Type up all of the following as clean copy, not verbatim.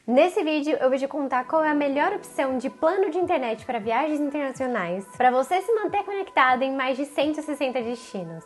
Nesse vídeo eu vou te contar qual é a melhor opção de plano de internet para viagens internacionais para você se manter conectado em mais de 160 destinos.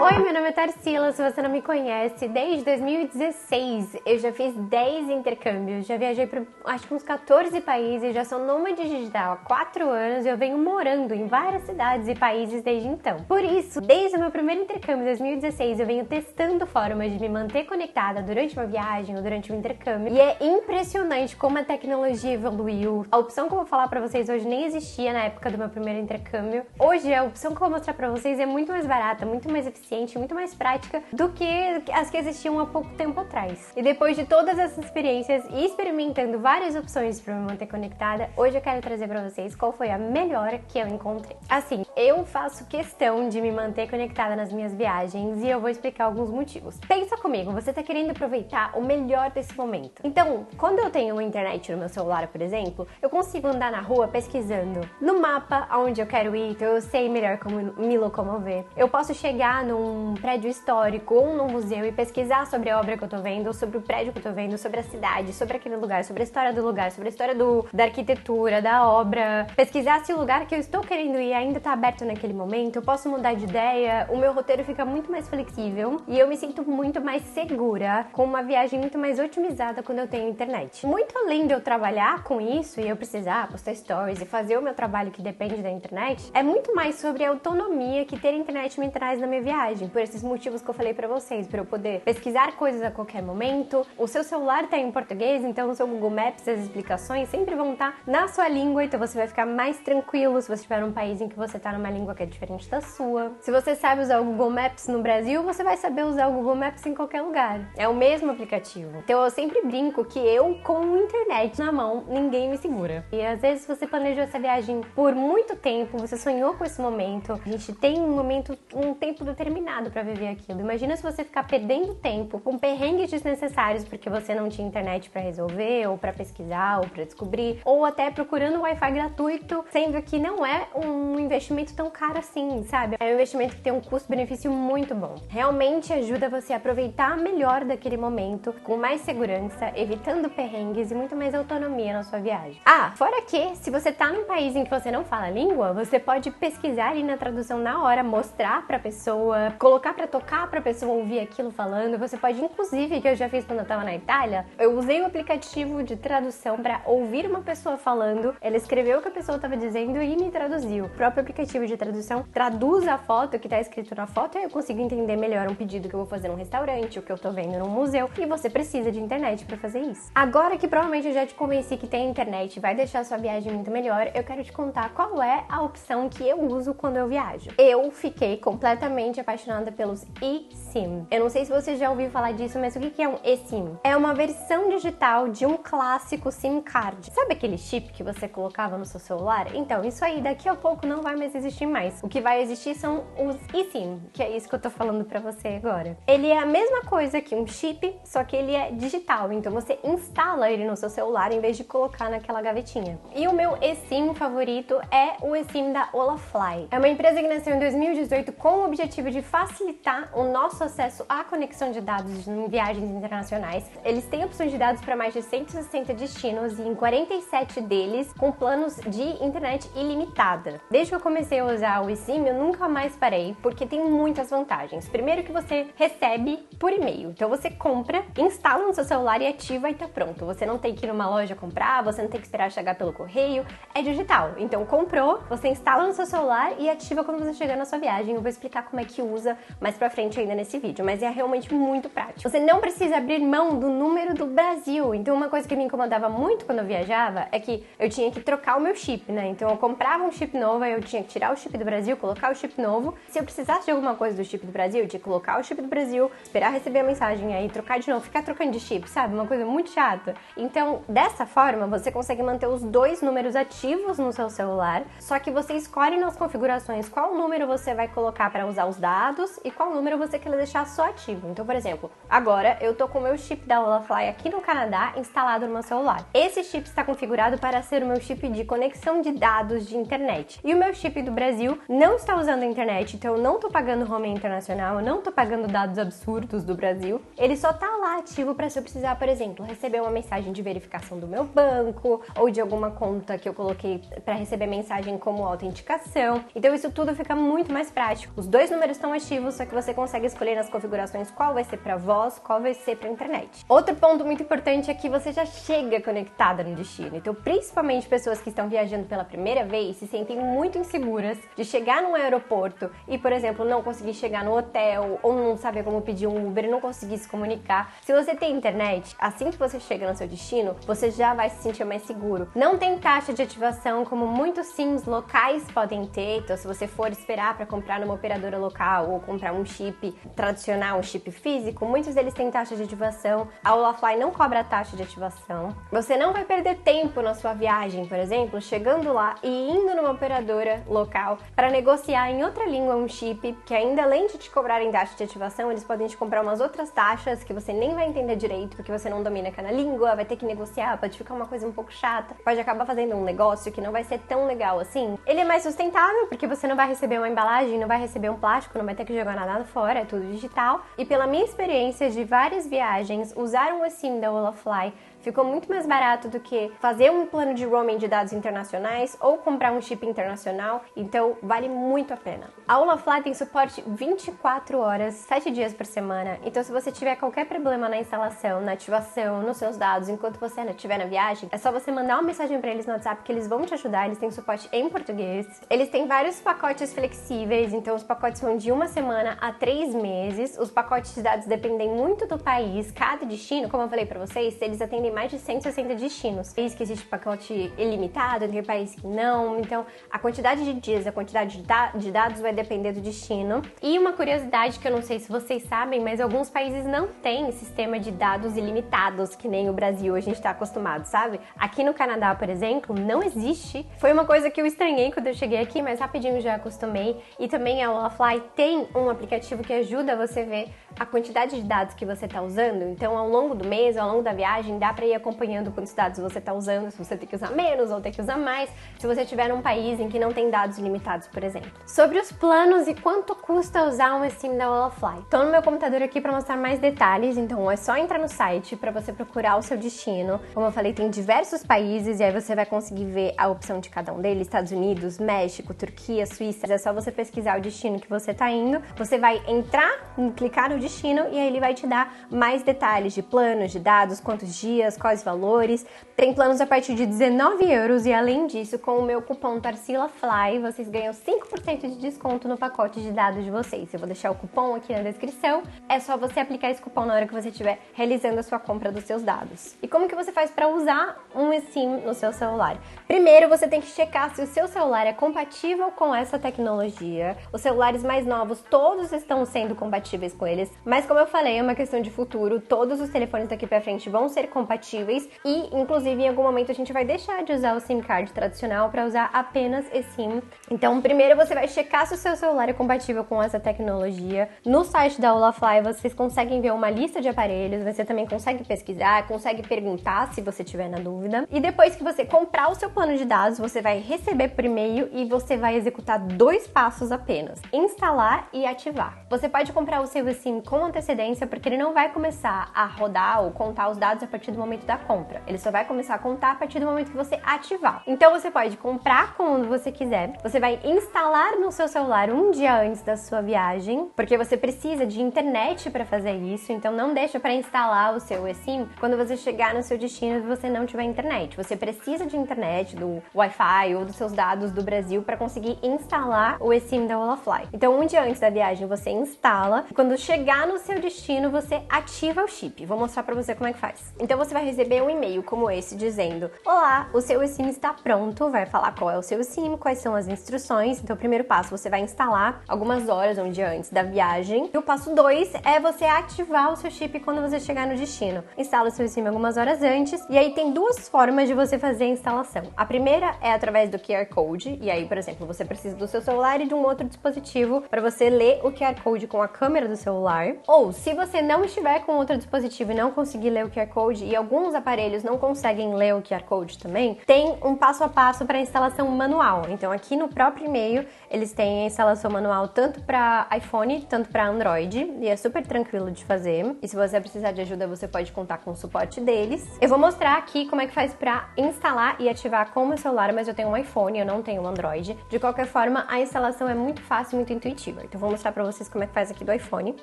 Oi, meu nome é Tarsila, se você não me conhece, desde 2016 eu já fiz 10 intercâmbios, já viajei para acho que uns 14 países, já sou nômade digital há 4 anos e eu venho morando em várias cidades e países desde então. Por isso, desde o meu primeiro intercâmbio em 2016 eu venho testando formas de me manter conectada durante uma viagem ou durante um intercâmbio e é impressionante como a tecnologia evoluiu. A opção que eu vou falar para vocês hoje nem existia na época do meu primeiro intercâmbio. Hoje a opção que eu vou mostrar para vocês é muito mais barata, muito mais eficiente, muito mais prática do que as que existiam há pouco tempo atrás. E depois de todas essas experiências e experimentando várias opções para me manter conectada, hoje eu quero trazer para vocês qual foi a melhor que eu encontrei. Assim, eu faço questão de me manter conectada nas minhas viagens e eu vou explicar alguns motivos. Pensa comigo, você tá querendo aproveitar o melhor desse momento. Então, quando eu tenho uma internet no meu celular, por exemplo, eu consigo andar na rua pesquisando no mapa aonde eu quero ir, então eu sei melhor como me locomover. Eu posso chegar num prédio histórico ou num museu e pesquisar sobre a obra que eu tô vendo, ou sobre o prédio que eu tô vendo, sobre a cidade, sobre aquele lugar, sobre a história do lugar, sobre a história da arquitetura, da obra. Pesquisar se o lugar que eu estou querendo ir ainda tá aberto naquele momento, eu posso mudar de ideia, o meu roteiro fica muito mais flexível e eu me sinto muito mais segura, com uma viagem muito mais otimizada quando eu tenho internet. Muito além de eu trabalhar com isso e eu precisar postar stories e fazer o meu trabalho que depende da internet, é muito mais sobre a autonomia que ter internet me traz na minha viagem. Por esses motivos que eu falei pra vocês, para eu poder pesquisar coisas a qualquer momento. O seu celular tá em português, então no seu Google Maps as explicações sempre vão estar na sua língua, então você vai ficar mais tranquilo se você estiver num país em que você tá numa língua que é diferente da sua. Se você sabe usar o Google Maps no Brasil, você vai saber usar o Google Maps em qualquer lugar. É o mesmo aplicativo. Então eu sempre brinco que eu, com internet na mão, ninguém me segura. E às vezes você planejou essa viagem por muito tempo, você sonhou com esse momento, a gente tem um tempo determinado para viver aquilo. Imagina se você ficar perdendo tempo com perrengues desnecessários porque você não tinha internet para resolver, ou para pesquisar, ou para descobrir, ou até procurando Wi-Fi gratuito, sendo que não é um investimento tão caro assim, sabe? É um investimento que tem um custo-benefício muito bom. Realmente ajuda você a aproveitar melhor daquele momento, com mais segurança, evitando perrengues e muito mais autonomia na sua viagem. Ah, fora que, se você tá num país em que você não fala a língua, você pode pesquisar ali na tradução na hora, mostrar pra pessoa, colocar pra tocar pra pessoa ouvir aquilo falando. Você pode, inclusive, que eu já fiz quando eu tava na Itália, eu usei o aplicativo de tradução pra ouvir uma pessoa falando, ela escreveu o que a pessoa tava dizendo e me traduziu. O próprio aplicativo de tradução traduz a foto que tá escrito na foto e eu consigo entender melhor um pedido que eu vou fazer num restaurante, o que eu tô vendo num museu, e você precisa de internet pra fazer isso. Agora que provavelmente eu já te convenci que tem internet e vai deixar a sua viagem muito melhor, eu quero te contar qual é a opção que eu uso quando eu viajo. Eu fiquei completamente apaixonada pelos eSIM. Eu não sei se você já ouviu falar disso, mas o que é um eSIM? É uma versão digital de um clássico SIM card. Sabe aquele chip que você colocava no seu celular? Então, isso aí daqui a pouco não vai mais existir mais. O que vai existir são os eSIM, que é isso que eu tô falando pra você agora. Ele é a mesma coisa que um chip, só que ele é digital. Então você instala ele no seu celular em vez de colocar naquela gavetinha. E o meu eSIM favorito é o eSIM da Olafly. É uma empresa que nasceu em 2018 com o objetivo de facilitar o nosso acesso à conexão de dados em viagens internacionais. Eles têm opções de dados para mais de 160 destinos e em 47 deles com planos de internet ilimitada. Desde que eu comecei a usar o eSIM, eu nunca mais parei, porque tem muitas vantagens. Primeiro que você recebe por e-mail. Então você compra, instala no seu celular e ativa e tá pronto. Você não tem que ir numa loja comprar, você não tem que esperar chegar pelo correio. É digital. Então comprou, você instala no seu celular e ativa quando você chegar na sua viagem. Eu vou explicar como é que usa mais pra frente ainda nesse vídeo, mas é realmente muito prático. Você não precisa abrir mão do número do Brasil. Então uma coisa que me incomodava muito quando eu viajava é que eu tinha que trocar o meu chip, né? Então eu comprava um chip novo, aí eu tinha que tirar o chip do Brasil, colocar o chip novo. Se eu precisasse de alguma coisa do chip do Brasil, eu tinha que colocar o chip do Brasil, esperar receber a mensagem, aí trocar de novo, ficar trocando de chip, sabe? Uma coisa muito chata. Então, dessa forma, você consegue manter os dois números ativos no seu celular, só que você escolhe nas configurações qual número você vai colocar para usar os dados e qual número você quer deixar só ativo. Então, por exemplo, agora eu tô com o meu chip da Olafly aqui no Canadá instalado no meu celular. Esse chip está configurado para ser o meu chip de conexão de dados de internet. E o meu chip do Brasil não está usando a internet, então eu não tô pagando roaming internacional, eu não tô pagando dados absurdos do Brasil. Ele só tá lá ativo para se eu precisar, por exemplo, receber uma mensagem de verificação do meu banco ou de alguma conta que eu coloquei para receber mensagem como autenticação. Então isso tudo fica muito mais prático. Os dois números estão ativos, só que você consegue escolher nas configurações qual vai ser para voz, qual vai ser para internet. Outro ponto muito importante é que você já chega conectada no destino. Então, principalmente pessoas que estão viajando pela primeira vez se sentem muito inseguras de chegar num aeroporto e, por exemplo, não conseguir chegar no hotel ou não saber como pedir um Uber e não conseguir se comunicar. Se você tem internet, assim que você chega no seu destino, você já vai se sentir mais seguro. Não tem taxa de ativação como muitos SIMs locais podem ter, então se você for esperar para comprar numa operadora local ou comprar um chip tradicional, um chip físico, muitos deles têm taxa de ativação. A Olafly não cobra taxa de ativação. Você não vai perder tempo na sua viagem, por exemplo, chegando lá e indo numa operadora local para negociar em outra língua um chip que ainda além de te cobrarem taxa de ativação, eles podem te cobrar umas outras taxas que você nem vai entender direito porque você não domina aquela língua, vai ter que negociar, pode ficar uma coisa um pouco chata, pode acabar fazendo um negócio que não vai ser tão legal assim. Ele é mais sustentável porque você não vai receber uma embalagem, não vai receber um plástico, não vai ter que jogar nada fora, é tudo digital. E pela minha experiência de várias viagens, usar um eSIM da Olafly ficou muito mais barato do que fazer um plano de roaming de dados internacionais ou comprar um chip internacional, então vale muito a pena. A Olafly tem suporte 24 horas, 7 dias por semana, então se você tiver qualquer problema na instalação, na ativação, nos seus dados, enquanto você estiver na viagem, é só você mandar uma mensagem para eles no WhatsApp que eles vão te ajudar, eles têm suporte em português. Eles têm vários pacotes flexíveis, então os pacotes vão de 1 semana a 3 meses. Os pacotes de dados dependem muito do país, cada destino, como eu falei para vocês, eles atendem mais de 160 destinos. País que existe pacote ilimitado, tem país que não, então a quantidade de dias, a quantidade de dados vai depender do destino. E uma curiosidade que eu não sei se vocês sabem, mas alguns países não têm sistema de dados ilimitados, que nem o Brasil a gente está acostumado, sabe? Aqui no Canadá, por exemplo, não existe. Foi uma coisa que eu estranhei quando eu cheguei aqui, mas rapidinho já acostumei. E também a Olafly tem um aplicativo que ajuda você a ver a quantidade de dados que você está usando. Então, ao longo do mês, ao longo da viagem, dá para ir acompanhando quantos dados você está usando, se você tem que usar menos ou tem que usar mais, se você estiver num país em que não tem dados ilimitados, por exemplo. Sobre os planos e quanto custa usar um eSIM da Olafly. Estou no meu computador aqui para mostrar mais detalhes, então é só entrar no site para você procurar o seu destino. Como eu falei, tem diversos países e aí você vai conseguir ver a opção de cada um deles, Estados Unidos, México, Turquia, Suíça. É só você pesquisar o destino que você está indo, você vai entrar, clicar no destino e aí ele vai te dar mais detalhes de planos, de dados, quantos dias, quais valores. Tem planos a partir de 19 euros e além disso, com o meu cupom TARCILAFLY, vocês ganham 5% de desconto no pacote de dados de vocês. Eu vou deixar o cupom aqui na descrição. É só você aplicar esse cupom na hora que você estiver realizando a sua compra dos seus dados. E como que você faz para usar um eSIM no seu celular? Primeiro, você tem que checar se o seu celular é compatível com essa tecnologia. Os celulares mais novos, todos estão sendo compatíveis com eles, mas como eu falei, é uma questão de futuro. Todos os telefones daqui para frente vão ser compatíveis e, inclusive, em algum momento a gente vai deixar de usar o SIM card tradicional para usar apenas eSIM. Então, primeiro você vai checar se o seu celular é compatível com essa tecnologia. No site da Olafly vocês conseguem ver uma lista de aparelhos, você também consegue pesquisar, consegue perguntar se você tiver na dúvida. E depois que você comprar o seu plano de dados, você vai receber por e-mail e você vai executar 2 passos apenas: instalar e ativar. Você pode comprar o seu eSIM com antecedência porque ele não vai começar a rodar ou contar os dados a partir do momento da compra. Ele só vai começar a contar a partir do momento que você ativar. Então você pode comprar quando você quiser, você vai instalar no seu celular um dia antes da sua viagem, porque você precisa de internet para fazer isso, então não deixa para instalar o seu eSIM quando você chegar no seu destino e você não tiver internet. Você precisa de internet, do Wi-Fi ou dos seus dados do Brasil para conseguir instalar o eSIM da Olafly. Então um dia antes da viagem você instala, quando chegar no seu destino você ativa o chip. Vou mostrar para você como é que faz. Então você vai receber um e-mail como esse dizendo: olá, o seu eSIM está pronto, vai falar qual é o seu eSIM, quais são as instruções. Então o primeiro passo você vai instalar algumas horas ou um dia antes da viagem. E o passo 2 é você ativar o seu chip quando você chegar no destino. Instala o seu eSIM algumas horas antes e aí tem 2 formas de você fazer a instalação. A primeira é através do QR Code e aí, por exemplo, você precisa do seu celular e de um outro dispositivo para você ler o QR Code com a câmera do celular. Ou, se você não estiver com outro dispositivo e não conseguir ler o QR Code, e alguns aparelhos não conseguem ler o QR Code também, tem um passo a passo para instalação manual. Então, aqui no próprio e-mail, eles têm a instalação manual tanto para iPhone, tanto para Android, e é super tranquilo de fazer. E se você precisar de ajuda, você pode contar com o suporte deles. Eu vou mostrar aqui como é que faz para instalar e ativar com o meu celular, mas eu tenho um iPhone, eu não tenho um Android. De qualquer forma, a instalação é muito fácil, muito intuitiva. Então, eu vou mostrar para vocês como é que faz aqui do iPhone.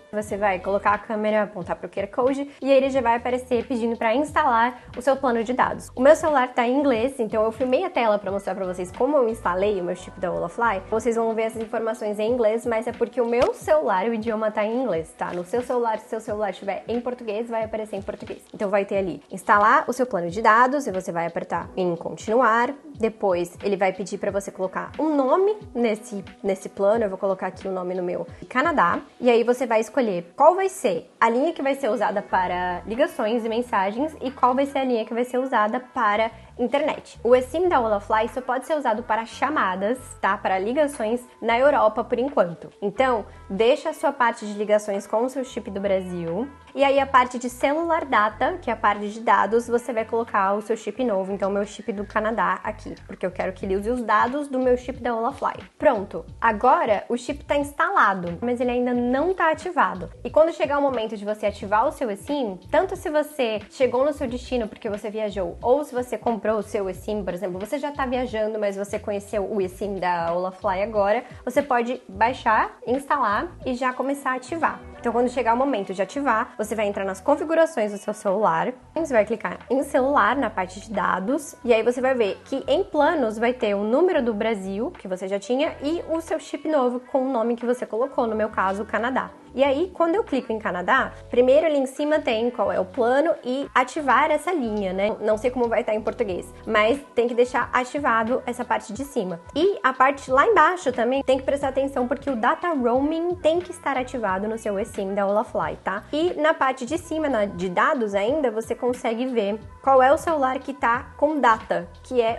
Você vai colocar a câmera, apontar para o QR Code, e aí ele já vai aparecer pedindo para instalar o seu plano de dados. O meu celular tá em inglês, então eu filmei a tela para mostrar para vocês como eu instalei o meu chip da Olafly. Vocês vão ver essas informações em inglês, mas é porque o meu celular, o idioma tá em inglês, tá? No seu celular, se seu celular estiver em português, vai aparecer em português. Então vai ter ali, instalar o seu plano de dados, e você vai apertar em continuar. Depois ele vai pedir para você colocar um nome nesse plano. Eu vou colocar aqui o nome no meu Canadá. E aí você vai escolher qual vai ser a linha que vai ser usada para ligações e mensagens e qual vai ser a linha que vai ser usada para internet. O eSIM da Olafly só pode ser usado para chamadas, tá? Para ligações na Europa por enquanto. Então, deixa a sua parte de ligações com o seu chip do Brasil. E aí a parte de celular data, que é a parte de dados, você vai colocar o seu chip novo, então o meu chip do Canadá aqui, porque eu quero que ele use os dados do meu chip da Olafly. Pronto! Agora o chip está instalado, mas ele ainda não está ativado. E quando chegar o momento de você ativar o seu eSIM, tanto se você chegou no seu destino porque você viajou, ou se você comprou o seu eSIM, por exemplo, você já está viajando, mas você conheceu o eSIM da Olafly agora, você pode baixar, instalar e já começar a ativar. Então, quando chegar o momento de ativar, você vai entrar nas configurações do seu celular, você vai clicar em celular, na parte de dados, e aí você vai ver que em planos vai ter o número do Brasil, que você já tinha, e o seu chip novo com o nome que você colocou, no meu caso, Canadá. E aí, quando eu clico em Canadá, primeiro ali em cima tem qual é o plano e ativar essa linha, né? Não sei como vai estar em português, mas tem que deixar ativado essa parte de cima. E a parte lá embaixo também tem que prestar atenção porque o Data Roaming tem que estar ativado no seu eSIM da Olafly, tá? E na parte de cima, de dados ainda, você consegue ver qual é o celular que tá com data,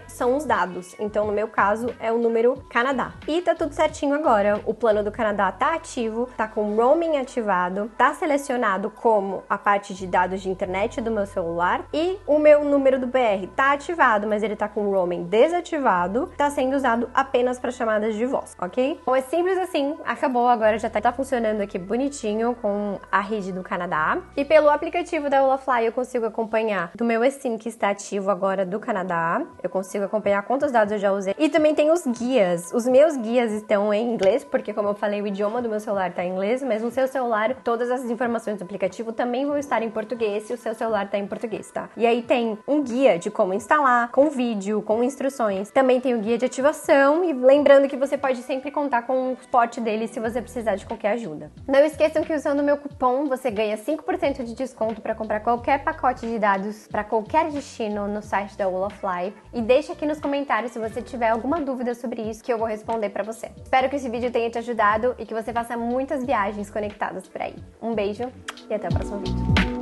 são os dados. Então, no meu caso, é o número Canadá. E tá tudo certinho agora. O plano do Canadá tá ativo, tá com roaming ativado, tá selecionado como a parte de dados de internet do meu celular e o meu número do BR tá ativado, mas ele tá com o roaming desativado, tá sendo usado apenas para chamadas de voz, ok? Então é simples assim, acabou, agora já tá funcionando aqui bonitinho com a rede do Canadá. E pelo aplicativo da Olafly eu consigo acompanhar do meu eSIM que está ativo agora do Canadá, eu consigo acompanhar quantos dados eu já usei e também tem os guias. Os meus guias estão em inglês, porque como eu falei, o idioma do meu celular tá em inglês, mas no seu celular, todas as informações do aplicativo também vão estar em português se o seu celular tá em português, tá? E aí tem um guia de como instalar, com vídeo, com instruções. Também tem o guia de ativação e lembrando que você pode sempre contar com o suporte dele se você precisar de qualquer ajuda. Não esqueçam que usando o meu cupom você ganha 5% de desconto para comprar qualquer pacote de dados para qualquer destino no site da Olafly. E deixa aqui nos comentários se você tiver alguma dúvida sobre isso que eu vou responder para você. Espero que esse vídeo tenha te ajudado e que você faça muitas viagens conectadas por aí. Um beijo e até o próximo vídeo.